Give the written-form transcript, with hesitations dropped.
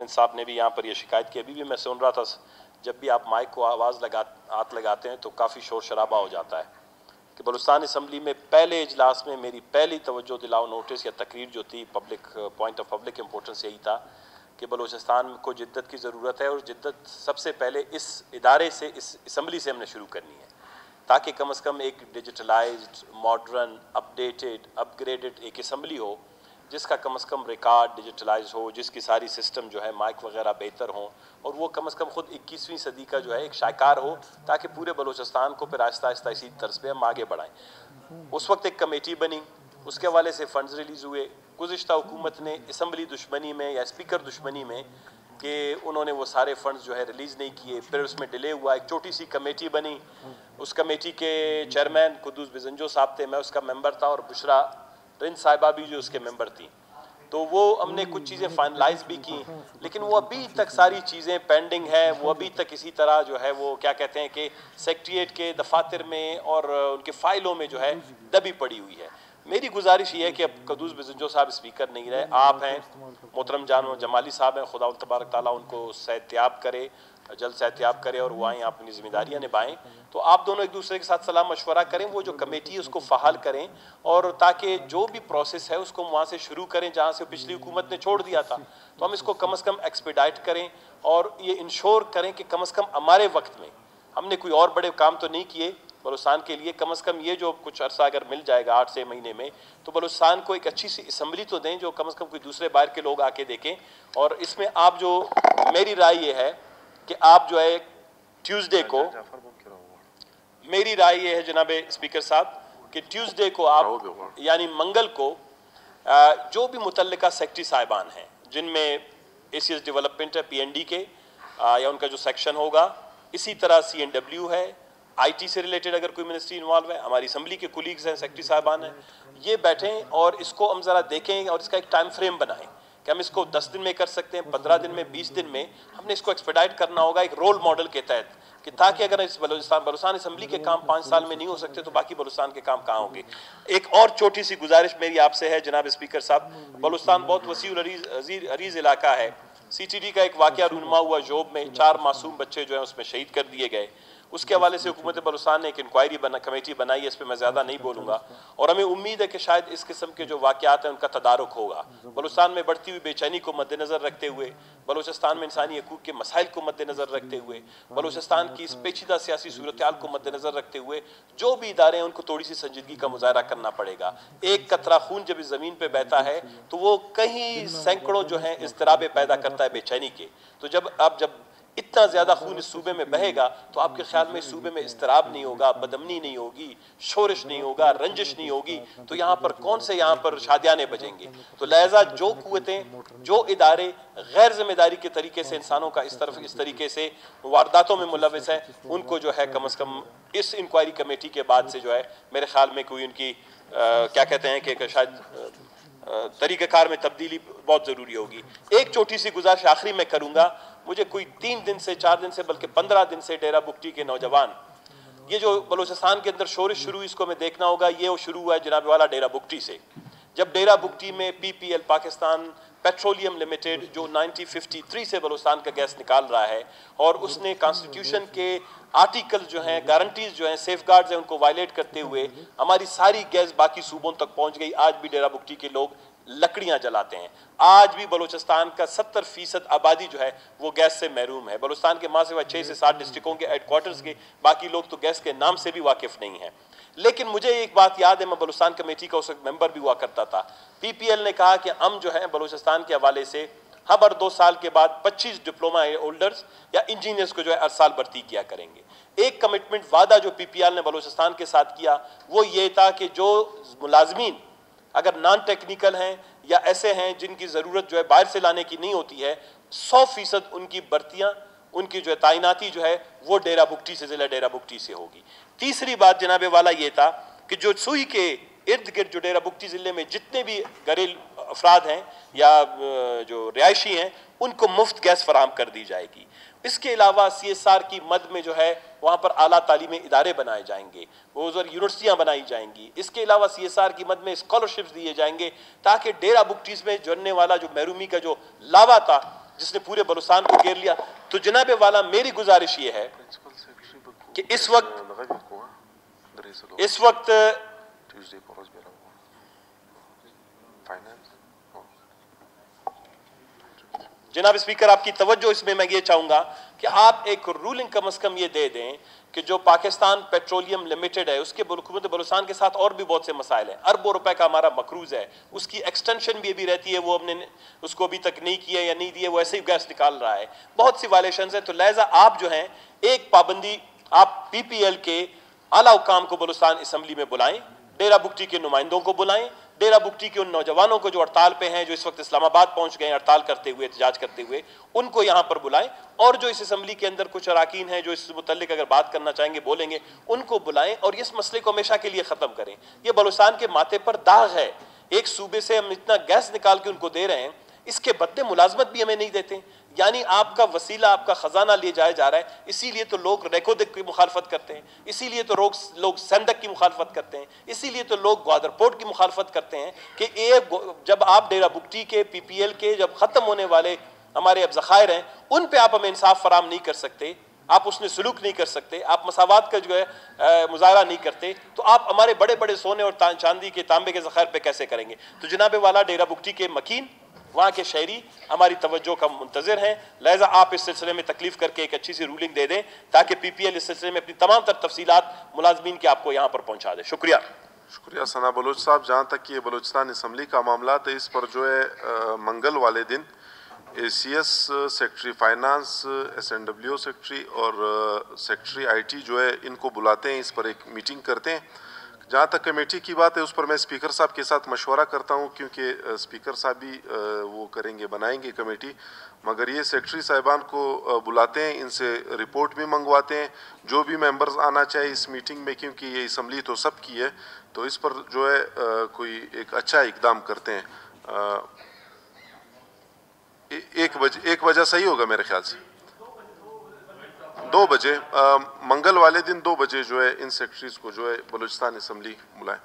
साहब ने भी यहाँ पर ये शिकायत की, अभी भी मैं सुन रहा था, जब भी आप माइक को हाथ लगाते हैं तो काफ़ी शोर शराबा हो जाता है कि बलूचिस्तान असम्बली में पहले इजलास में मेरी पहली तवज्जो दिलाओ नोटिस या तकरीर जो थी public point of public importance यही था कि बलूचिस्तान को जिद्दत की ज़रूरत है और जिद्दत सबसे पहले इस इदारे से, इस असम्बली से हमने शुरू करनी है, ताकि कम से कम एक डिजिटलाइज्ड, मॉडर्न, अपडेटेड, अपग्रेडेड एक असम्बली हो जिसका कम से कम रिकॉर्ड डिजिटलाइज हो, जिसकी सारी सिस्टम जो है माइक वगैरह बेहतर हों और वो कम से कम ख़ुद 21वीं सदी का जो है एक शायकार हो, ताकि पूरे बलूचिस्तान को फिर आहिस्ता आहिस्ता इसी तर्ज पे हम आगे बढ़ाएँ। उस वक्त एक कमेटी बनी, उसके हवाले से फ़ंड्स रिलीज़ हुए। गुज़िश्ता हुकूमत ने असम्बली दुश्मनी में या स्पीकर दुश्मनी में कि उन्होंने वो सारे फंड्स जो है रिलीज़ नहीं किए, फिर उसमें डिले हुआ। एक छोटी सी कमेटी बनी, उस कमेटी के चेयरमैन कुद्दूस बिजंजो साहब थे, मैं उसका मेंबर था और बुशरा रिंद साहिबा भी जो उसके मेंबर थी। तो वो हमने कुछ चीज़ें फाइनलाइज भी की, लेकिन वो अभी तक सारी चीज़ें पेंडिंग है। वो अभी तक इसी तरह जो है वो क्या कहते हैं कि सेक्रेटेरिएट के दफातर में और उनके फ़ाइलों में जो है दबी पड़ी हुई है। मेरी गुजारिश ये है कि अब कुद्दूस बिजंजो साहब स्पीकर नहीं रहे, आप हैं, मोहतरम जान जमाली साहब हैं, खुदा तबारक ताला उनको सेहतियाब करे, जल्द सेहतियाब करे और वो आएँ अपनी जिम्मेदारियाँ निभाएं। तो आप दोनों एक दूसरे के साथ सलाह मशवरा करें, वो जो कमेटी है उसको फ़हाल करें और ताकि जो भी प्रोसेस है उसको वहाँ से शुरू करें जहाँ से पिछली हुकूमत ने छोड़ दिया था। तो हम इसको कम से कम एक्सपीडाइट करें और ये इंश्योर करें कि कम से कम हमारे वक्त में हमने कोई और बड़े काम तो नहीं किए बलूचिस्तान के लिए। कम से कम ये जो कुछ अरसा अगर मिल जाएगा 8 महीने में, तो बलूचिस्तान को एक अच्छी सी असम्बली तो दें जो कम से कम कोई दूसरे बाहर के लोग आके देखें। और इसमें आप जो, मेरी राय ये है कि आप जो है ट्यूसडे को, मेरी राय ये है जनाब स्पीकर साहब कि ट्यूसडे को आप यानी मंगल को जो भी मुतल्लिका सेक्रेटरी साहिबान हैं जिनमें एसीएस डेवलपमेंट है, पीएनडी के या उनका जो सेक्शन होगा, इसी तरह सीएनडब्ल्यू है, आईटी से रिलेटेड अगर कोई मिनिस्ट्री इन्वॉल्व है, हमारी असम्बली के कुलीग्स हैं, सेक्रेटरी साहिबान हैं, ये बैठें और इसको हम ज़रा देखें और इसका एक टाइम फ्रेम बनाएं कि हम इसको 10 दिन में कर सकते हैं, 15 दिन में, 20 दिन में। हमने इसको एक्सपेडाइट करना होगा एक रोल मॉडल के तहत कि ताकि अगर इस बलूचिस्तान असम्बली के काम 5 साल में नहीं हो सकते तो बाकी बलूचिस्तान के काम कहाँ होंगे। एक और छोटी सी गुजारिश मेरी आपसे है जनाब स्पीकर साहब, बलूचिस्तान बहुत वसी अरीज इलाका है। CTD का एक वाक़या रूनमा हुआ जोब में, 4 मासूम बच्चे जो हैं उसमें शहीद कर दिए गए। उसके हवाले से हुकूमत बलूचिस्तान ने एक इंक्वायरी कमेटी बनाई है, इस पर मैं ज़्यादा नहीं बोलूँगा। और हमें उम्मीद है कि शायद इस किस्म के जो वाक़यात हैं उनका तदारुक होगा। बलूचिस्तान में बढ़ती हुई बेचैनी को मद्देनज़र रखते हुए, बलूचिस्तान में इंसानी हकूक़ के मसाइल को मद्देनज़र रखते हुए, बलूचिस्तान की इस पेचीदा सियासी सूरत हाल को मद्देनज़र रखते हुए जो भी इदारे हैं उनको थोड़ी सी संजीदगी का मुजाहरा करना पड़ेगा। एक कतरा खून जब इस ज़मीन पर बहता है तो वो कहीं सैकड़ों जो हैं इज़्तिराबें पैदा करता है बेचैनी के। तो जब इतना ज़्यादा खून इस सूबे में बहेगा तो आपके ख्याल में इस सूबे में इस्तिराब नहीं होगा, बदमनी नहीं होगी, शोरिश नहीं होगा, रंजिश नहीं होगी, तो यहाँ पर कौन से यहाँ पर शादियाने बजेंगे। तो लिहाजा जो कुव्वतें, जो इदारे गैर जिम्मेदारी के तरीके से इंसानों का इस तरीके से वारदातों में मुलविस है, उनको जो है कम से कम इस इंक्वायरी कमेटी के बाद से जो है मेरे ख्याल में कोई उनकी क्या कहते हैं कि शायद तरीक़ेकार में तब्दीली बहुत ज़रूरी होगी। एक छोटी सी गुजारिश आखिरी में करूँगा, मुझे कोई 3 दिन से 4 दिन से बल्कि 15 दिन से डेरा बुगटी के नौजवान, ये जो बलूचिस्तान के अंदर शोरिश शुरू इसको हमें देखना होगा, ये शुरू हुआ है जनाब वाला डेरा बुगटी से। जब डेरा बुगटी में PPL पाकिस्तान पेट्रोलियम लिमिटेड जो 1953 से बलूचिस्तान का गैस निकाल रहा है और उसने कॉन्स्टिट्यूशन के आर्टिकल जो हैं, गारंटीज जो हैं, सेफगार्ड्स हैं, उनको वायलेट करते हुए हमारी सारी गैस बाकी सूबों तक पहुंच गई। आज भी डेरा बुगटी के लोग लकड़ियां जलाते हैं। आज भी बलूचिस्तान का 70% आबादी जो है वो गैस से महरूम है। बलूचिस्तान के माँ से 6 से 7 डिस्ट्रिक्टों के हेडक्वार्टर्स के बाकी लोग तो गैस के नाम से भी वाकिफ नहीं है। लेकिन मुझे एक बात याद है, मैं बलूचिस्तान कमेटी का उस वक्त मेंबर भी हुआ करता था। PPL ने कहा कि हम जो है बलूचिस्तान के हवाले से हम हर 2 साल के बाद 25 डिप्लोमा होल्डर्स या इंजीनियर्स को जो है हर साल भर्ती किया करेंगे। एक कमिटमेंट वादा जो PPL ने बलूचिस्तान के साथ किया वो ये था कि जो मुलाजमीन अगर नॉन टेक्निकल हैं या ऐसे हैं जिनकी ज़रूरत जो है बाहर से लाने की नहीं होती है, 100% उनकी भर्तियाँ, उनकी जो है तैनाती जो है वो डेरा बुगटी से, ज़िला डेरा बुगटी से होगी। तीसरी बात जनाब वाला ये था कि जो सुई के इर्द गिर्द जो डेरा बुगटी ज़िले में जितने भी घरेलू अफराद हैं या जो रिहायशी हैं उनको मुफ्त गैस फराहम कर दी जाएगी। इसके अलावा CSR की मद में जो है वहाँ पर आला तालीमी इदारे बनाए जाएंगे, वो यूनिवर्सिटियाँ बनाई जाएंगी। इसके अलावा CSR की मद में स्कॉलरशिप्स दिए जाएंगे ताकि डेरा बुगटीज़ में जुड़ने वाला जो महरूमी का जो लावा था جس نے پورے بلوچستان کو گھیر لیا. تو جناب والا میری گزارش یہ ہے کہ اس وقت جناب اسپیکر آپ کی توجہ اس میں یہ چاہوں گا کہ آپ ایک رولنگ کم از کم یہ دے دیں کہ جو پاکستان پیٹرولیم لمیٹڈ ہے اس کے حکومت بلوچستان کے ساتھ اور بھی بہت سے مسائل ہیں. اربوں روپے کا ہمارا مقروض ہے, اس کی ایکسٹینشن بھی رہتی ہے, وہ ہم نے اس کو ابھی تک نہیں کیا یا نہیں دیا, وہ ایسے ہی گیس نکال رہا ہے, بہت سی وائلیشنز ہیں. تو لہٰذا آپ جو ہیں ایک پابندی آپ پی پی ایل کے اعلیٰ حکام کو بلوچستان اسمبلی میں بلائیں, ڈیرہ بگٹی کے نمائندوں کو بلائیں, ڈیرہ بگٹی کے ان نوجوانوں کو جو ہڑتال پہ ہیں, جو اس وقت اسلام آباد پہنچ گئے ہیں ہڑتال کرتے ہوئے, احتجاج کرتے ہوئے, ان کو یہاں پر بلائیں, اور جو اس اسمبلی کے اندر کچھ اراکین ہیں جو اس متعلق اگر بات کرنا چاہیں گے بولیں گے, ان کو بلائیں اور اس مسئلے کو ہمیشہ کے لیے ختم کریں. یہ بلوچستان کے ماتھے پر داغ ہے, ایک صوبے سے ہم اتنا گیس نکال کے ان کو دے رہے ہیں, اس کے بدلے ملازمت بھی ہمیں نہیں دیتے. یعنی آپ کا وسیلہ, آپ کا خزانہ لیے جایا جا رہا ہے. اسی لیے تو لوگ ریکودک کی مخالفت کرتے ہیں, اسی لیے تو لوگ سینڈک کی مخالفت کرتے ہیں, اسی لیے تو لوگ گوادر پورٹ کی مخالفت کرتے ہیں کہ جب آپ ڈیرہ بگٹی کے پی پی ایل کے جب ختم ہونے والے ہمارے اب ذخائر ہیں ان پہ آپ ہمیں انصاف فراہم نہیں کر سکتے, آپ اس میں سلوک نہیں کر سکتے, آپ مساوات کا جو ہے مظاہرہ نہیں کرتے, تو آپ ہمارے بڑے بڑے سونے اور چاندی کے تانبے کے ذخائر پہ کیسے کریں گے؟ تو جناب والا ڈیرہ بگٹی کے مکین, وہاں کے شہری ہماری توجہ کا منتظر ہیں. لہٰذا آپ اس سلسلے میں تکلیف کر کے ایک اچھی سی رولنگ دے دیں تاکہ پی پی ایل اس سلسلے میں اپنی تمام تر تفصیلات ملازمین کے آپ کو یہاں پر پہنچا دے. شکریہ. شکریہ ثنا بلوچ صاحب. جہاں تک یہ بلوچستان اسمبلی کا معاملات ہے, اس پر جو ہے منگل والے دن A C S secretary finance, S N W secretary اور سیکٹری آئی ٹی جو ہے ان کو بلاتے ہیں, اس پر ایک میٹنگ کرتے ہیں. جہاں تک کمیٹی کی بات ہے اس پر میں اسپیکر صاحب کے ساتھ مشورہ کرتا ہوں, کیونکہ اسپیکر صاحب بھی وہ کریں گے, بنائیں گے کمیٹی. مگر یہ سیکٹری صاحبان کو بلاتے ہیں, ان سے رپورٹ بھی منگواتے ہیں, جو بھی ممبرز آنا چاہے اس میٹنگ میں, کیونکہ یہ اسمبلی تو سب کی ہے, تو اس پر جو ہے کوئی ایک اچھا اقدام کرتے ہیں. 1 بجے صحیح ہوگا میرے خیال سے, 2 بجے منگل والے دن 2 بجے جو ہے ان سیکٹریز کو جو ہے بلوچستان اسمبلی بلائیں.